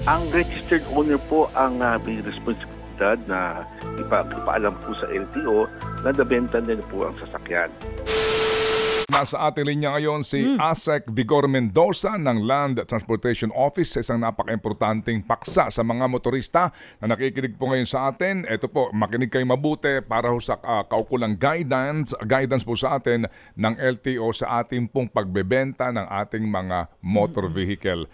Ang registered owner po ang may responsibilidad na ipaalam po sa LTO na nabenta nila po ang sasakyan. Nasa ating linya ngayon si ASEC Vigor Mendoza ng Land Transportation Office, isang napaka-importanting paksa sa mga motorista na nakikinig po ngayon sa atin. Ito po, makinig kayo mabuti para sa kaukulang guidance po sa atin ng LTO sa ating pong pagbebenta ng ating mga motor vehicle.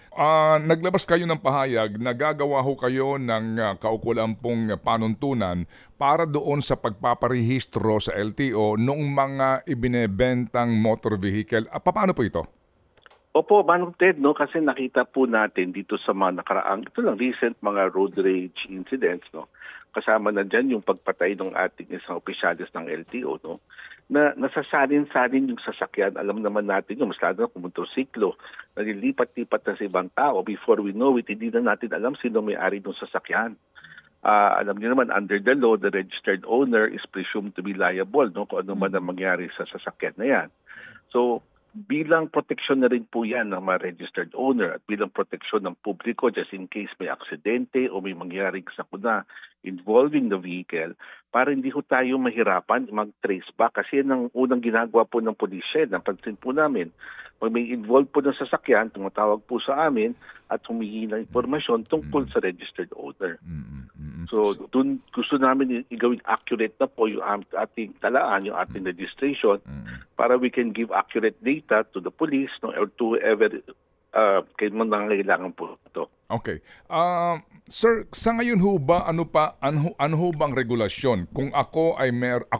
Naglabas kayo ng pahayag na gagawa ho kayo ng kaukulang pong panuntunan para doon sa pagpaparehistro sa LTO noong mga ibinebentang motor vehicle. Paano po ito? Opo, Manong Ted, no? Kasi nakita po natin dito sa mga nakaraang, ito lang recent mga road rage incidents, no? Kasama na dyan yung pagpatay ng ating isang opisyalis ng LTO, no? Na nasasalin-salin yung sasakyan. Alam naman natin yung mas lalo na kung motorsiklo, nalilipat-lipat na sa ibang tao. Before we know it, hindi na natin alam sino may-ari ng sasakyan. Alam niyo naman, under the law, the registered owner is presumed to be liable, no? Kung ano man ang mangyari sa sasakyan na yan. So, bilang proteksyon na rin po yan ng mga registered owner at bilang proteksyon ng publiko just in case may aksidente o may mangyaring sakuna involving the vehicle, para hindi ho tayo mahirapan mag-trace back. Kasi yan ang unang ginagawa po ng pulisya. Napansin po namin, pag may involved po ng sasakyan, tumatawag po sa amin at humihingi ng informasyon tungkol sa registered owner. So, dun gusto namin igawing accurate na po yung ating talaan, yung ating registration, para we can give accurate data to the police, no, or to whoever kayo man nangangailangan po ito. Okay. Sir, sa ngayon ho ba, ano ho bang regulasyon? Kung ako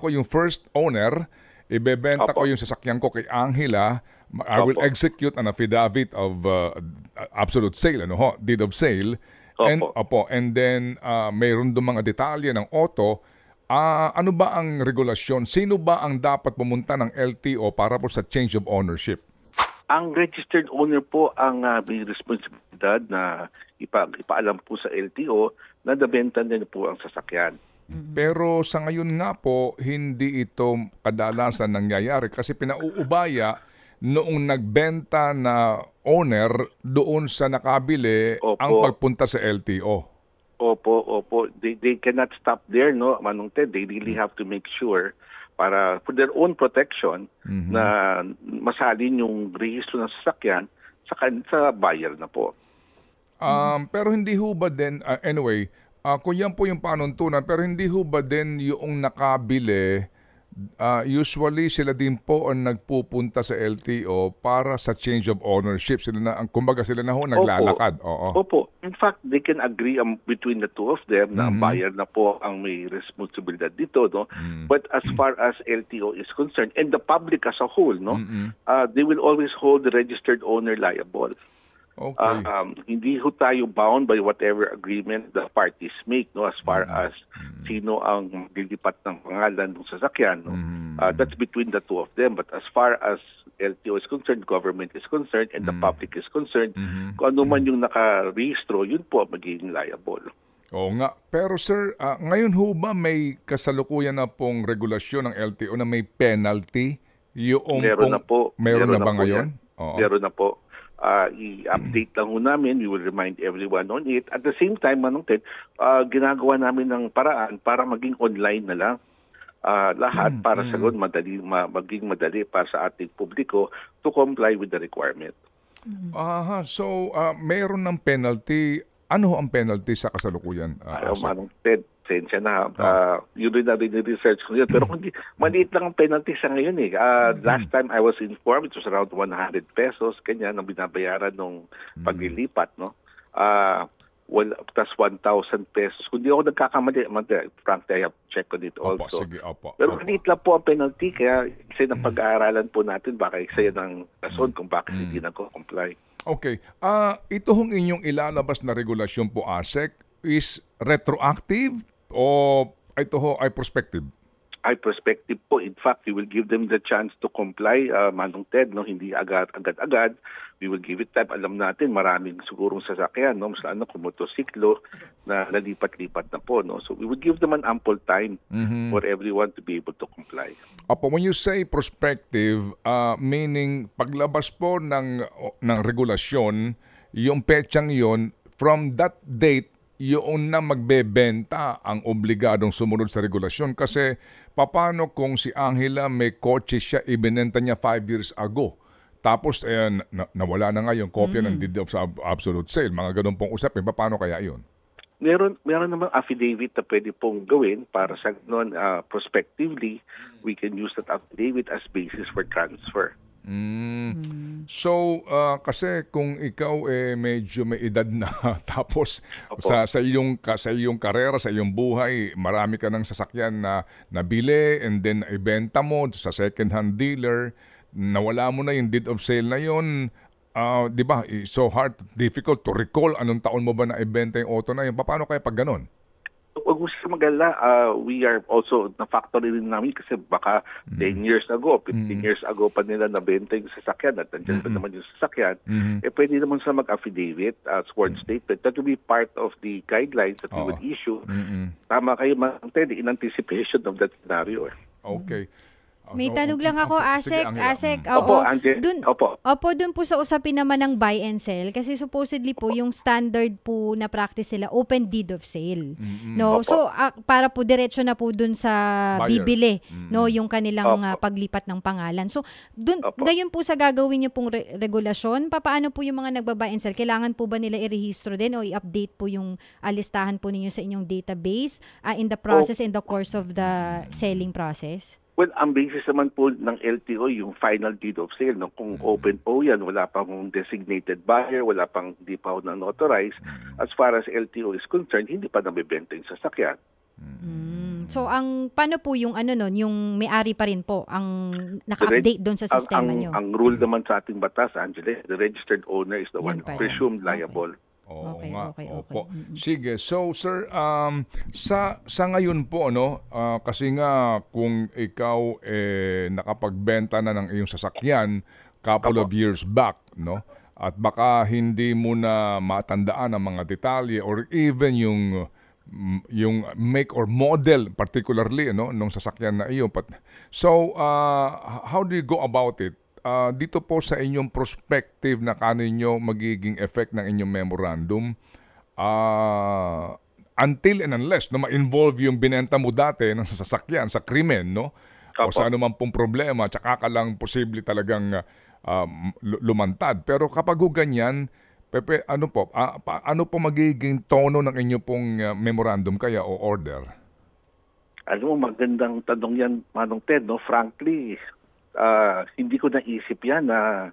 yung first owner, ibebenta ko yung sasakyan ko kay Angela, I will execute an affidavit of absolute sale, deed of sale. And then mayroon doon mga detalye ng auto. Ano ba ang regulasyon? Sino ba ang dapat pumunta ng LTO para po sa change of ownership? Ang registered owner po ang may responsibilidad na ipaalam po sa LTO na nabenta niya po ang sasakyan. Pero sa ngayon nga po, hindi ito kadalasan nangyayari kasi pinauubaya noong nagbenta na owner doon sa nakabili ang pagpunta sa LTO. Opo. They cannot stop there, no, Manong Ted. They really have to make sure para for their own protection na masalin yung rehistro ng sasakyan sa buyer na po. Pero hindi ho ba din, anyway, kung yan po yung panuntunan, pero hindi ho ba din yung nakabili, usually sila din po ang nagpupunta sa LTO para sa change of ownership. Kumbaga sila na ho naglalakad. Opo. In fact, they can agree between the two of them na ang buyer na po ang may responsibilidad dito, no? But as far as LTO is concerned and the public as a whole, no, they will always hold the registered owner liable. Okay. Hindi ho tayo bound by whatever agreement the parties make, no, as far as sino ang dilipat ng pangalan ng sasakyan, no. That's between the two of them. But as far as LTO is concerned, government is concerned, and the public is concerned, kung ano man yung nakarehistro, yun po magiging liable. Oo nga. Pero sir, ngayon ho ba may kasalukuyan na pong regulasyon ng LTO na may penalty? Meron na po. Meron na ba ngayon? Meron na po. I-update lang ho namin. We will remind everyone on it. At the same time, Manong Ted, ginagawa namin ng paraan para maging online na lang. Lahat para sa maging madali para sa ating publiko to comply with the requirement. So, mayroon ng penalty. Ano ang penalty sa kasalukuyan? Manong Ted, sensya na. Yun rin na research ko yun. Pero hindi, maliit lang ang penalty sa ngayon eh. Last time I was informed, it was around 100 pesos, kanya, ang binabayaran ng paglilipat, no? Plus 1,000 pesos. Kung di ako nagkakamali, frankly, I have checked on it also. Pero maliit lang po ang penalty, kaya isa ng pag-aaralan po natin, baka isa yan ang rason kung bakit hindi nagko-comply. Okay. Ito hong inyong ilalabas na regulasyon po, ASEC, is retroactive o ito ho ay prospective? Ay prospective po. In fact, we will give them the chance to comply, Manong Ted, no? Hindi agad-agad. We will give it time. Alam natin, maraming sigurong sasakyan, no? Mas kung motosiklo na nalipat-lipat na po, no? So we will give them an ample time for everyone to be able to comply. When you say prospective, meaning paglabas po ng regulasyon, yung petsang yon from that date, yun na magbebenta ang obligadong sumunod sa regulasyon. Kasi paano kung si Angela may kotse siya, ibinenta niya 5 years ago. Tapos nawala na nga yung kopya ng deed of absolute sale. Mga ganun pong usapin. Paano kaya yun? Meron namang affidavit na pwede pong gawin para sa noon prospectively, we can use that affidavit as basis for transfer. So, kasi kung ikaw medyo may edad na tapos sa iyong karera, sa iyong buhay, marami ka ng sasakyan na nabili and then ibenta mo sa second-hand dealer, nawala mo na yung deed of sale na yun, di ba? So difficult to recall anong taon mo ba na ibenta yung auto na yun. Paano kaya pag ganon? Huwag mo siya mag-alala. We are also, na-factory rin namin kasi baka 10 years ago, 15 years ago pa nila nabenta yung sasakyan at nandiyan pa naman yung sasakyan, pwede naman sa mag-affidavit, sworn statement. That will be part of the guidelines that we would issue. Tama kayo, in anticipation of that scenario. Okay. May tanong lang ako, Asek. Opo, Angel. Dun po sa usapin naman ng buy and sell, kasi supposedly po yung standard po na practice nila, open deed of sale. No? So, para po diretso na po dun sa buyer. bibili, no, yung kanilang paglipat ng pangalan. So, gayon po sa gagawin niyo pong regulasyon, paano po yung mga nagba-buy and sell? Kailangan po ba nila i-rehistro din o i-update po yung listahan po ninyo sa inyong database in the process, in the course of the selling process? Well, ang basis naman po ng LTO, yung final deed of sale. No? Kung open po yan, wala pang designated buyer, hindi pa na-authorize. As far as LTO is concerned, hindi pa nabibenta yung sasakyan. So, paano po yung yung may-ari pa rin po ang naka-update doon sa sistema nyo? Ang rule naman sa ating batas, Angela, the registered owner is the one presumed liable. Okay. Sige. So, sir, sa ngayon po, kasi nga kung ikaw nakapagbenta na ng iyong sasakyan couple of years back, at baka hindi mo na matandaan ang mga detalye or even yung make or model particularly nung sasakyan na iyo. So, how do you go about it? Dito po sa inyong perspective na kaninyo magiging effect ng inyong memorandum, until and unless ma-involve yung binenta mo dati ng sasakyan sa krimen, o sa anumang pong problema, tsaka ka lang posible talagang lumantad. Pero kapag ganyan, Pepe, ano po magiging tono ng inyo pong memorandum kaya o order? Alam mo, magandang tanong yan, Manong Ted, frankly, hindi ko naisip yan na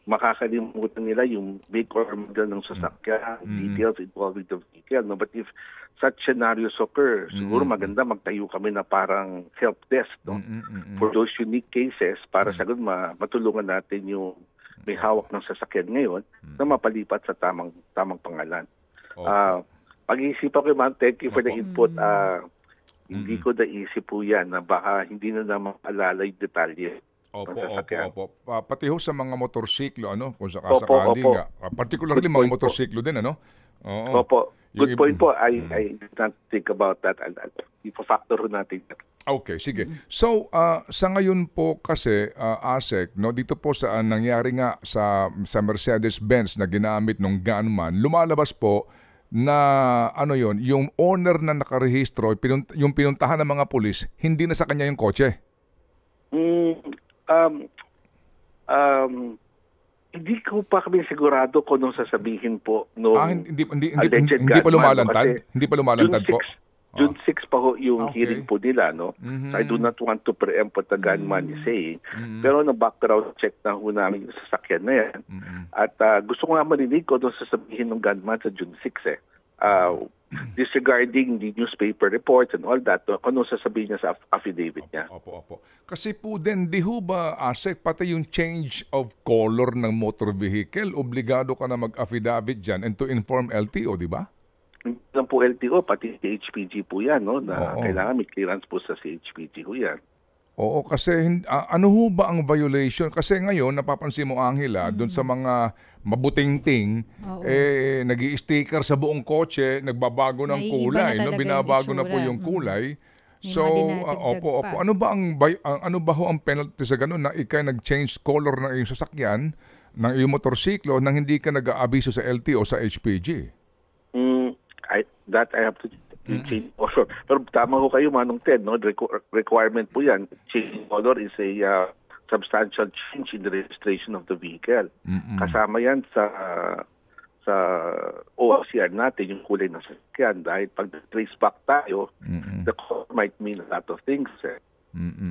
makakalimutan nila yung make or model ng sasakyan, details involving the vehicle. But if such scenarios occur, siguro maganda magtayo kami na parang help desk for those unique cases para sa matulungan natin yung may hawak ng sasakyan ngayon na mapalipat sa tamang pangalan. Pag-iisipan ko, ma'am, thank you for the input. Hindi ko naisip po yan na baka hindi na maalala yung detalye. Opo. Pati ho sa mga motorsiklo, kung sakasakali nga. Particularly mga motorsiklo din, Opo. Good point po. I did not think about that. Ipa-factor natin. Okay, sige. So, sa ngayon po kasi, Asek, dito po sa nangyari nga sa Mercedes-Benz na ginamit ng gunman, lumalabas po na yung owner na nakarehistro, yung pinuntahan ng mga pulis, hindi na sa kanya yung kotse. Hindi ko pa kami sigurado kung nung sasabihin po hindi pa lumalantad? Hindi pa lumalantad po? June 6 pa ho yung hearing po nila, So I do not want to preempt what the gunman is saying. Pero na-background check na ho namin yung sasakyan na yan. At gusto ko nga marinig ko nung sasabihin ng gunman sa June 6 disregarding the newspaper reports and all that, ano sasabihin niya sa affidavit niya. Opo. Kasi po din, di ho ba, Asek, pati yung change of color ng motor vehicle, obligado ka na mag-affidavit dyan and to inform LTO, di ba? Hindi lang po LTO, pati CHPG po yan, na kailangan may clearance po sa CHPG ho yan. Oo, kasi ano ho ba ang violation? Kasi ngayon, napapansin mo, Angela, doon sa mga mabuting-ting, nag-i-sticker sa buong kotse, nagbabago ng kulay, binabago na po yung kulay. So, opo. Ano ba ho ang penalty sa ganun na ikay nag-change color ng iyong sasakyan, ng iyong motorsiklo, nang hindi ka nag-aabiso sa LTO o sa HPG? I have to change color. Pero tama ho kayo, Manong Ted, no? Requirement po yan. Changing color is a substantial change in the registration of the vehicle. Kasama yan sa ORCR natin, yung kulay ng sasakyan. Dahil pag trace back tayo, the color might mean a lot of things.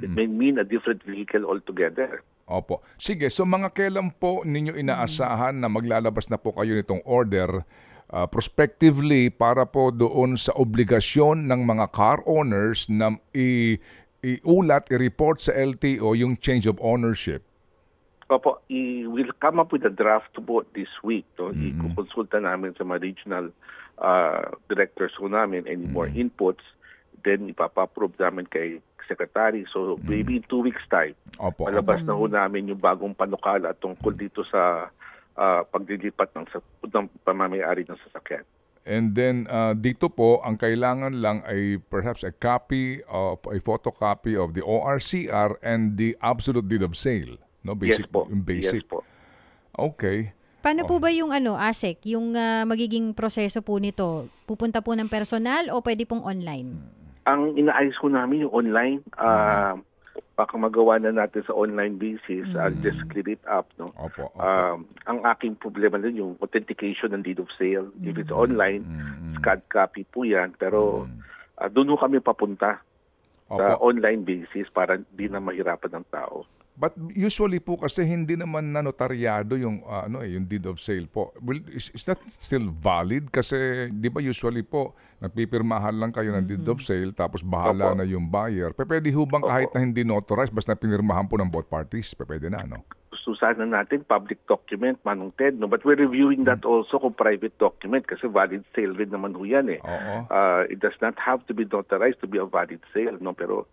It may mean a different vehicle altogether. Opo. Sige, so mga kailan po ninyo inaasahan na maglalabas na po kayo nitong order prospectively para po doon sa obligasyon ng mga car owners na i-ulat, i-report sa LTO yung change of ownership? Opo, we'll come up with a draft board this week. No? Ikukonsulta namin sa mga regional directors ko namin, any more inputs, then ipapa-approve namin kay Secretary. So maybe in 2 weeks time, malabas na ho namin yung bagong panukala tungkol dito sa paglilipat ng pamamayari ng sasakyan. And then dito po, ang kailangan lang ay perhaps a photocopy of the ORCR and the absolute deed of sale. No, basic, yes po. Basic. Yes po. Okay. Paano po ba yung ASEC, yung magiging proseso po nito? Pupunta po ng personal o pwede pong online? Ang inaayos ko namin yung online. Baka magawa na natin sa online basis. I'll just clear it up. No? Opo. Ang aking problema din yung authentication ng deed of sale. If it's online, scanned copy po yan. Pero doon kami papunta sa online basis para hindi na mahirapan ng tao. But usually po kasi hindi naman na notaryado yung yung deed of sale po. Well, is that still valid? Kasi di ba usually po nagpipirmahan lang kayo ng deed of sale tapos bahala na yung buyer. Pwede ho bang kahit na hindi notarized basta pinirmahan po ng both parties? Pwede na, no? Gusto sana natin public document, Manong Ted, no? But we're reviewing that also kung private document kasi valid sale rin naman ho yan eh. It does not have to be notarized to be a valid sale, no? Pero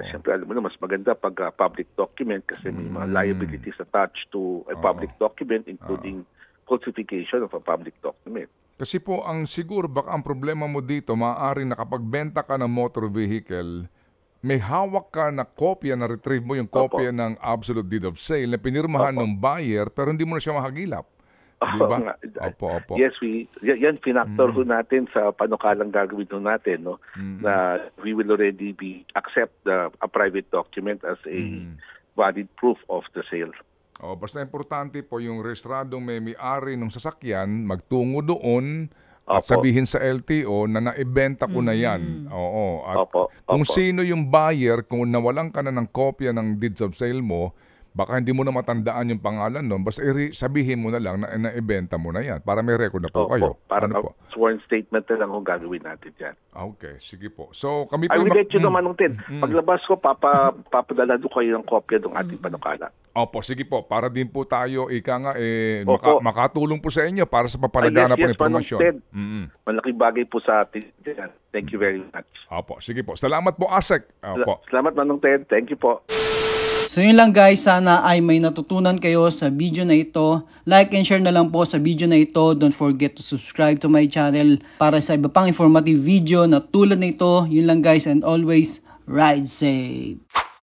siyempre alam mo na, mas maganda pag public document kasi may mga liabilities attached to a public document including falsification of a public document. Kasi po ang siguro baka ang problema mo dito, maaaring nakapagbenta ka ng motor vehicle, may hawak ka na kopya, na retrieve mo yung kopya ng absolute deed of sale na pinirmahan ng buyer pero hindi mo na siya makagilap. Diba? Opo. Yes, yan pinactor ho natin sa panukalang gagawin ho natin, no? Na we will already accept a private document as a valid proof of the sale. Basta importante po yung rehistradong may-ari ng sasakyan magtungo doon at sabihin sa LTO na naibenta ko na yan. At kung sino yung buyer, kung nawalan ka na ng kopya ng deeds of sale mo, baka hindi mo na matandaan yung pangalan nun. Basta sabihin mo na lang na naibenta mo na yan para may record na po kayo. Para sworn statement na lang kung gagawin natin yan. Okay, sige po. So kami po I will let you know, Manong Ted. Paglabas ko, papadala doon kayo ng kopya ng ating panukala. Opo, sige po. Para din po tayo, makatulong po sa inyo para sa papalaganap ng impormasyon. Malaking bagay po sa atin. Thank you very much. Opo, sige po. Salamat po, ASEC. Salamat, Manong Ted. Thank you po. So yun lang guys, sana ay may natutunan kayo sa video na ito. Like and share na lang po sa video na ito. Don't forget to subscribe to my channel para sa iba pang informative video na tulad na ito. Yun lang guys, and always ride safe.